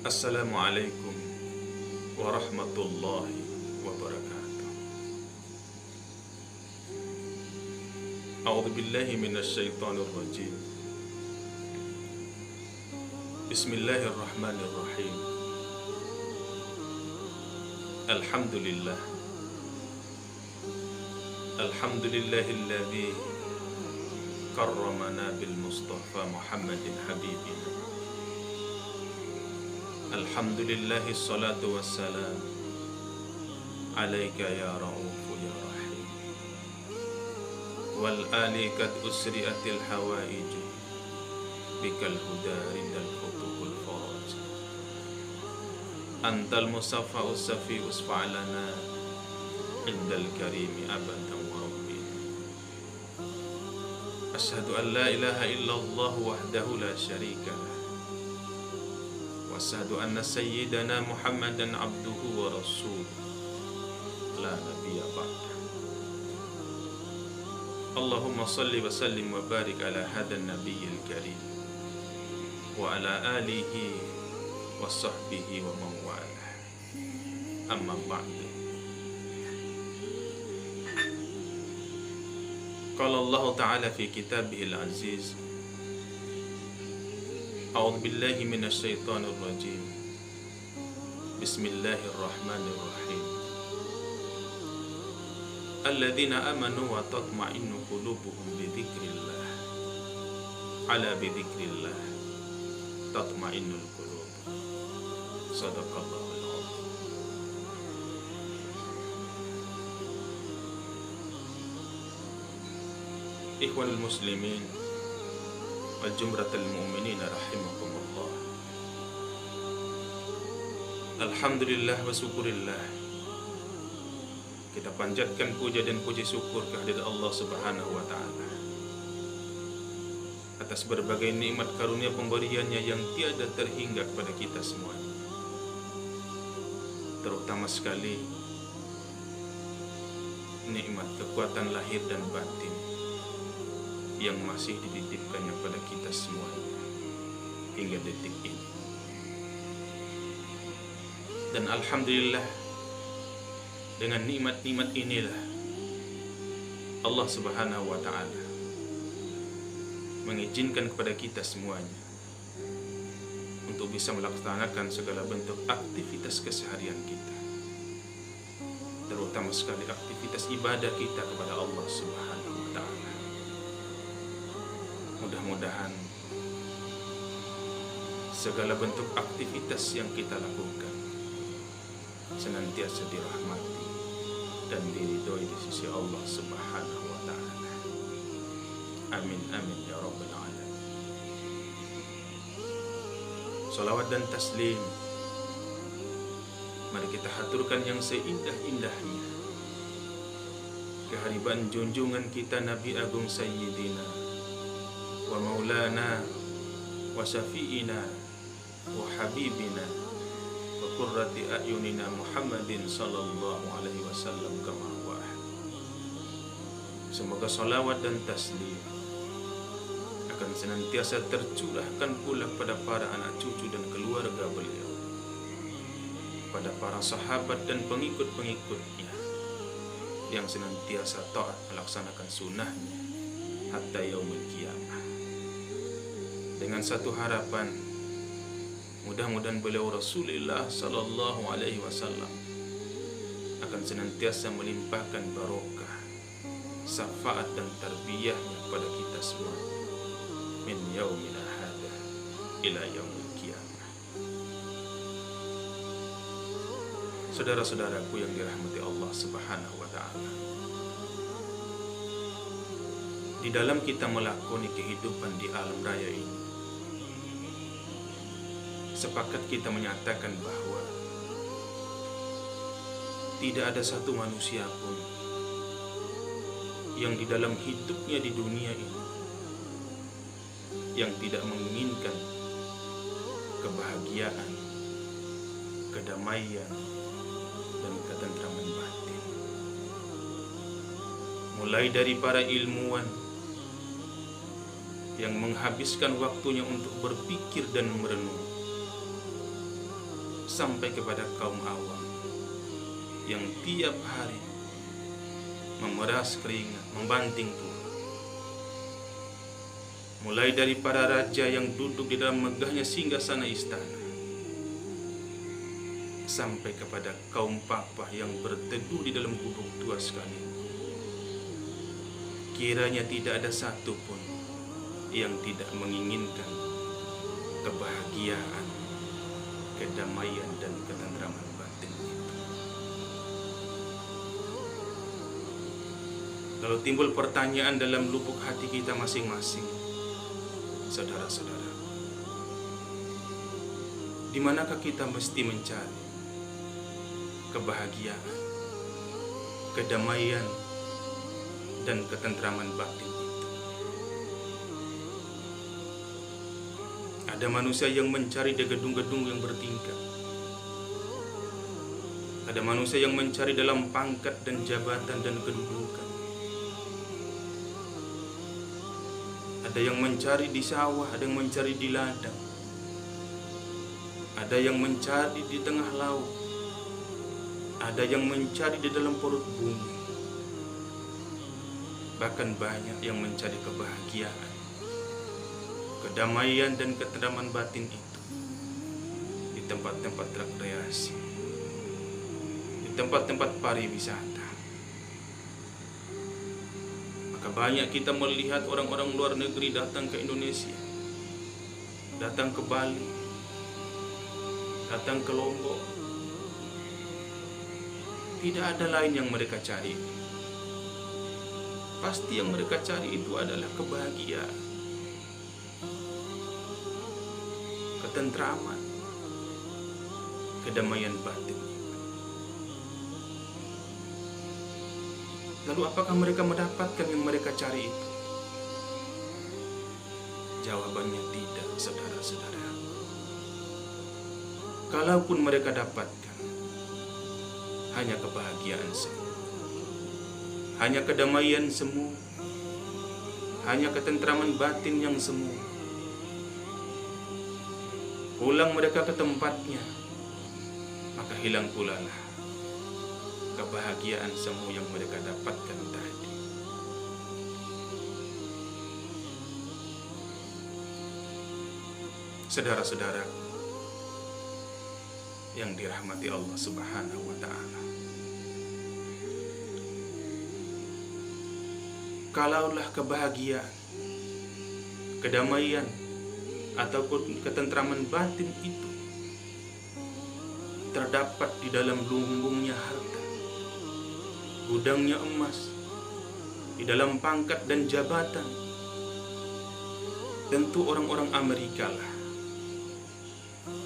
Assalamualaikum warahmatullahi wabarakatuh. A'udzu billahi minasyaitonir rajim. Bismillahirrahmanirrahim. Alhamdulillah. Alhamdulillahilladzi karramana bil Mustafa Muhammadin habibina. Alhamdulillahi salatu wassalam alaika ya ra'ufu ya rahim. Wal ali kad usriatil hawaij bikal huda rindal futuhul faraj. Antal musaffa'us safi'us fa'lana indal karimi abadan wa rabbina. Asyhadu an la ilaha illallah wahdahu la syarika lah. Wasyhadu anna sayyidana Muhammadan abduhu wa rasuluh la nabiyya ba'da. Allahumma salli wa sallim wa barik ala hadan nabiyyil karim wa ala alihi wa sahbihi wa man walah. Amma ba'du. Qala Allah Ta'ala fi kitabihil aziz. A'udzu billahi minasyaitonir rajim. Bismillahirrahmanirrahim. Alladzina amanu wa tatma'innu qulubuhum bi dzikrillah. Ala bi dzikrillah tatma'innul qulub. Shadaqallahul azim. Ikhwanul muslimin wal jumratul mu'minin rahimakumullah. Alhamdulillah wa syukurillah. Kita panjatkan puja dan puji syukur kehadirat Allah Subhanahu wa taala atas berbagai nikmat karunia pemberiannya yang tiada terhingga kepada kita semuanya. Terutama sekali nikmat kekuatan lahir dan batin yang masih dititipkannya pada kita semuanya hingga detik ini. Dan alhamdulillah, dengan nikmat-nikmat inilah Allah Subhanahu wa taala mengizinkan kepada kita semuanya untuk bisa melaksanakan segala bentuk aktivitas keseharian kita, terutama sekali aktivitas ibadah kita kepada Allah Subhanahu wa taala. Mudah-mudahan segala bentuk aktivitas yang kita lakukan senantiasa dirahmati dan diridhoi di sisi Allah Subhanahu wa taala. Amin amin ya rabbal alamin. Salawat dan taslim mari kita haturkan yang seindah-indahnya kehadiran junjungan kita Nabi Agung Sayyidina wa maulana wa syafi'ina wa habibina wa qurrati a'yunina Muhammadin sallallahu alaihi wasallam kama huwa. Semoga salawat dan taslim akan senantiasa tercurahkan pula pada para anak cucu dan keluarga beliau, pada para sahabat dan pengikut-pengikutnya yang senantiasa taat melaksanakan sunnahnya hatta yaumil qiyamah. Dengan satu harapan, mudah-mudahan beliau Rasulullah sallallahu alaihi wasallam akan senantiasa melimpahkan barokah, syafaat dan tarbiyahnya kepada kita semua min yaumina hadza ila yaumil qiyamah. Saudara-saudaraku yang dirahmati Allah Subhanahu wa taala, di dalam kita melakoni kehidupan di alam raya ini, sepakat kita menyatakan bahwa tidak ada satu manusia pun yang di dalam hidupnya di dunia ini yang tidak menginginkan kebahagiaan, kedamaian, dan ketentraman batin. Mulai dari para ilmuwan yang menghabiskan waktunya untuk berpikir dan merenung sampai kepada kaum awam yang tiap hari memeras keringat, membanting tulang. Mulai dari para raja yang duduk di dalam megahnya singgasana istana, sampai kepada kaum papa yang berteduh di dalam gubuk tua sekalipun. Kiranya tidak ada satupun yang tidak menginginkan kebahagiaan, kedamaian, dan ketentraman batin itu. Lalu timbul pertanyaan dalam lubuk hati kita masing-masing, saudara-saudara, di manakah kita mesti mencari kebahagiaan, kedamaian, dan ketentraman batin itu? Ada manusia yang mencari di gedung-gedung yang bertingkat. Ada manusia yang mencari dalam pangkat dan jabatan dan kedudukan. Ada yang mencari di sawah, ada yang mencari di ladang. Ada yang mencari di tengah laut. Ada yang mencari di dalam perut bumi. Bahkan banyak yang mencari kebahagiaan, kedamaian, dan ketentraman batin itu di tempat-tempat rekreasi, di tempat-tempat pariwisata. Maka banyak kita melihat orang-orang luar negeri datang ke Indonesia, datang ke Bali, datang ke Lombok. Tidak ada lain yang mereka cari. Pasti yang mereka cari itu adalah kebahagiaan, ketentraman, kedamaian batin. Lalu apakah mereka mendapatkan yang mereka cari itu? Jawabannya tidak, saudara-saudara. Kalaupun mereka dapatkan, hanya kebahagiaan semu, hanya kedamaian semu, hanya ketentraman batin yang semu. Pulang mereka ke tempatnya, maka hilang pula lah kebahagiaan semu yang mereka dapatkan tadi. Saudara-saudara yang dirahmati Allah Subhanahu wa Ta'ala, kalaulah kebahagiaan, kedamaian, ataupun ketentraman batin itu terdapat di dalam lumbungnya harta, gudangnya emas, di dalam pangkat dan jabatan, tentu orang-orang Amerika lah,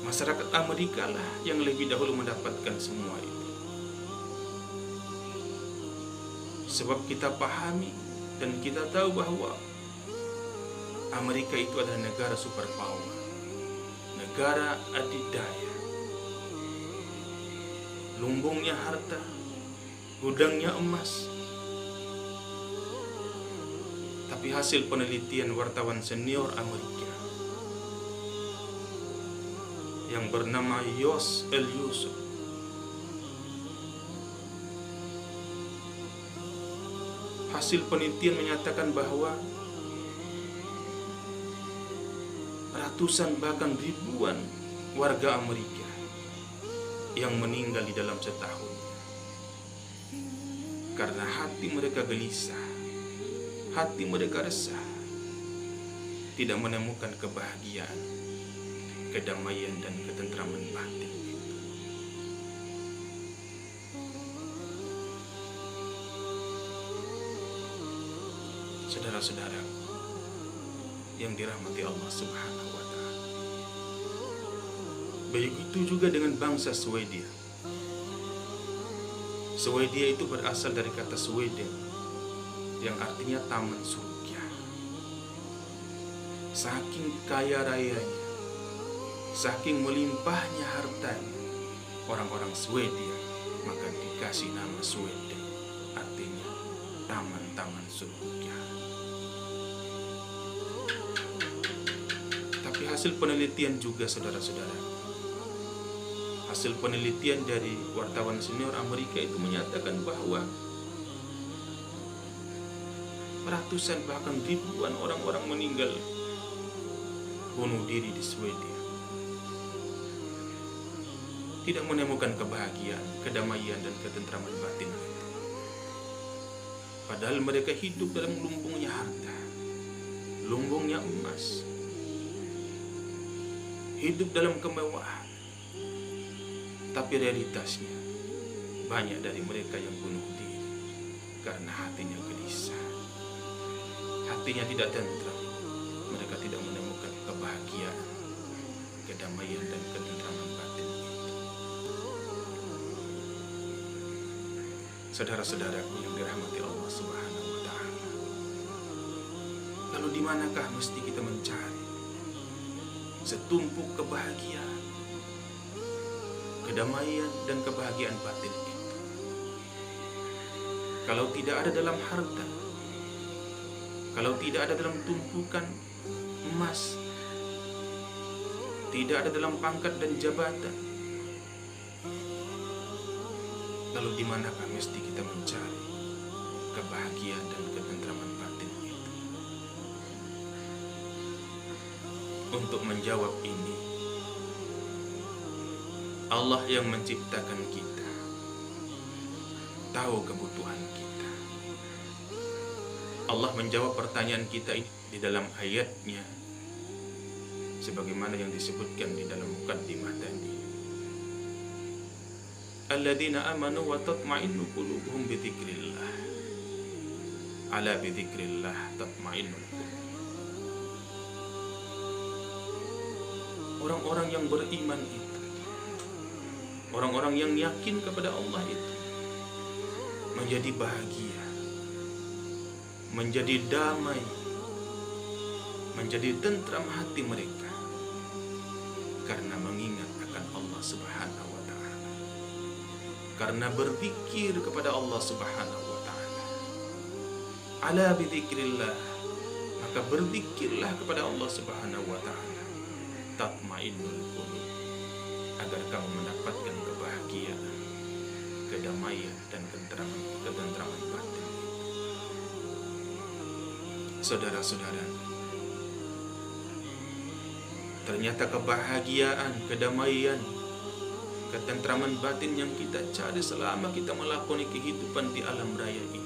masyarakat Amerika lah yang lebih dahulu mendapatkan semua itu. Sebab kita pahami dan kita tahu bahwa Amerika itu adalah negara superpower, negara adidaya, lumbungnya harta, gudangnya emas. Tapi hasil penelitian wartawan senior Amerika yang bernama Yos El Yusuf, hasil penelitian menyatakan bahwa ratusan bahkan ribuan warga Amerika yang meninggal di dalam setahun karena hati mereka gelisah, hati mereka resah, tidak menemukan kebahagiaan, kedamaian, dan ketentraman batin. Saudara-saudara yang dirahmati Allah Subhanahu wa Ta'ala, begitu juga dengan bangsa Swedia. Swedia itu berasal dari kata Sweden yang artinya taman surga. Saking kaya rayanya, saking melimpahnya hartanya orang-orang Swedia, maka dikasih nama Sweden, artinya taman-taman surga. Tapi hasil penelitian juga, saudara-saudara, Hasil penelitian dari wartawan senior Amerika itu menyatakan bahwa ratusan bahkan ribuan orang-orang meninggal bunuh diri di Swedia, tidak menemukan kebahagiaan, kedamaian, dan ketentraman batin. Padahal mereka hidup dalam lumbungnya harta, lumbungnya emas, hidup dalam kemewahan. Tapi realitasnya, banyak dari mereka yang bunuh diri karena hatinya gelisah, hatinya tidak tentram. Mereka tidak menemukan kebahagiaan, kedamaian, dan ketentraman batin itu. Saudara-saudaraku yang dirahmati Allah Subhanahu wa Ta'ala, lalu di manakah mesti kita mencari setumpuk kebahagiaan, kedamaian, dan kebahagiaan batin itu? Kalau tidak ada dalam harta, kalau tidak ada dalam tumpukan emas, tidak ada dalam pangkat dan jabatan, lalu di manakah mesti kita mencari kebahagiaan dan ketentraman batin itu? Untuk menjawab ini, Allah yang menciptakan kita tahu kebutuhan kita. Allah menjawab pertanyaan kita ini di dalam ayatnya sebagaimana yang disebutkan di dalam mukaddimah tadi. Alladzina amanu wa tatma'innu qulubuhum bi dzikrillah. Ala bi dzikrillah tatma'innul qulub. Orang-orang yang beriman itu, orang-orang yang yakin kepada Allah itu menjadi bahagia, menjadi damai, menjadi tentram hati mereka karena mengingat akan Allah Subhanahu wa Ta'ala, karena berzikir kepada Allah Subhanahu wa Ta'ala. Ala bidzikrillah, maka berzikirlah kepada Allah Subhanahu wa Ta'ala, tatmainnul qulub, agar kamu mendapatkan kebahagiaan, kedamaian, dan ketentraman batin. Saudara-saudara, ternyata kebahagiaan, kedamaian, ketentraman batin yang kita cari selama kita melakoni kehidupan di alam raya ini,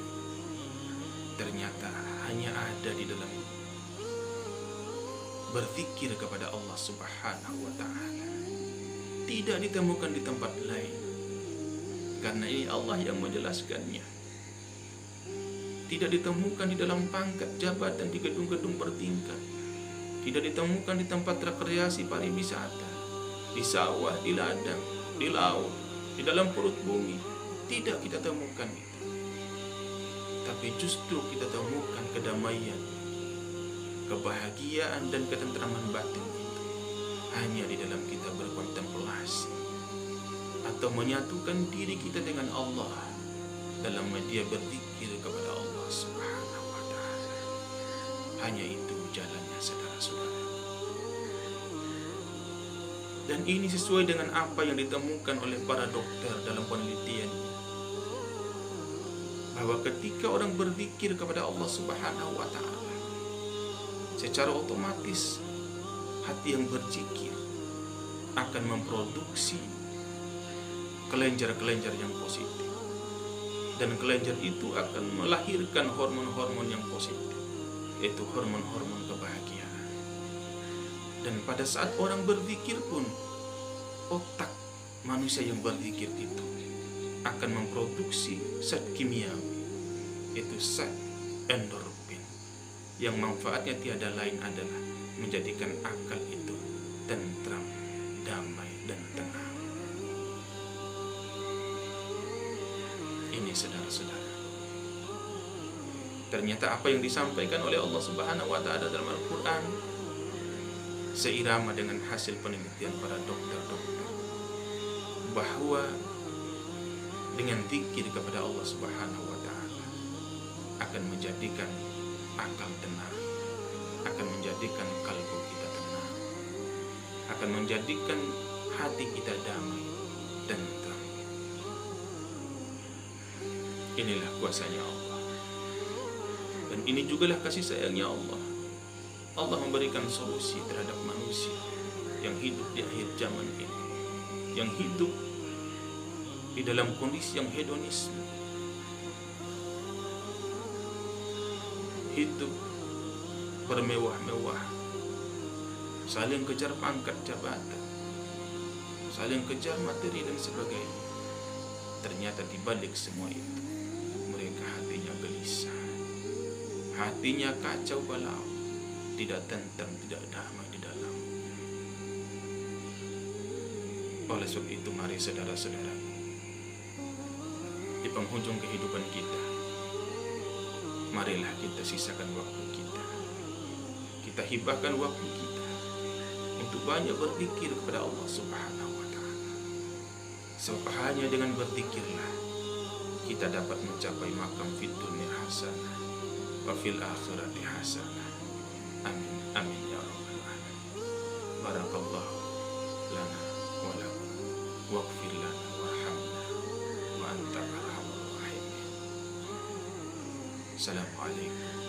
ternyata hanya ada di dalam berzikir kepada Allah Subhanahu wa Ta'ala. Tidak ditemukan di tempat lain, karena ini Allah yang menjelaskannya. Tidak ditemukan di dalam pangkat jabatan di gedung-gedung bertingkat, tidak ditemukan di tempat rekreasi pariwisata, di sawah, di ladang, di laut, di dalam perut bumi. Tidak kita temukan itu. Tapi justru kita temukan kedamaian, kebahagiaan, dan ketentraman batin itu hanya di dalam kita berkontemplasi atau menyatukan diri kita dengan Allah dalam media berzikir kepada Allah Subhanahu wa Ta'ala. Hanya itu jalannya, saudara-saudara. Dan ini sesuai dengan apa yang ditemukan oleh para dokter dalam penelitian, bahwa ketika orang berzikir kepada Allah Subhanahu wa Ta'ala, secara otomatis hati yang berzikir akan memproduksi kelenjar-kelenjar yang positif, dan kelenjar itu akan melahirkan hormon-hormon yang positif, yaitu hormon-hormon kebahagiaan. Dan pada saat orang berzikir pun, otak manusia yang berzikir itu akan memproduksi zat kimiawi, yaitu zat endorfin, yang manfaatnya tiada lain adalah menjadikan akal itu tentram, damai, dan tenang. Ini saudara-saudara, ternyata apa yang disampaikan oleh Allah Subhanahu wa Ta'ala dalam Al-Quran seirama dengan hasil penelitian para dokter-dokter, bahwa dengan zikir kepada Allah Subhanahu wa Ta'ala akan menjadikan akal tenang, akan menjadikan kalbu kita tenang, akan menjadikan hati kita damai, tentram. Inilah kuasanya Allah. Dan ini jugalah kasih sayangnya Allah. Allah memberikan solusi terhadap manusia yang hidup di akhir zaman ini, yang hidup di dalam kondisi yang hedonisme, hidup bermewah-mewah, saling kejar pangkat jabatan, saling kejar materi dan sebagainya. Ternyata di balik semua itu, mereka hatinya gelisah, hatinya kacau balau, tidak tentram, tidak damai di dalam. Oleh sebab itu, mari saudara-saudara, di penghujung kehidupan kita, marilah kita sisakan waktu kita. Kita hibahkan waktu kita untuk banyak berzikir kepada Allah Subhanahu wa Ta'ala. Sebab hanya dengan berzikirlah kita dapat mencapai makam fid dunya hasanah wa fil akhirati hasanah. Amin amin ya rabbal alamin. Barakallahu lana wa lakum waghfir lana warhamna wa anta arhamur rahimin. Assalamualaikum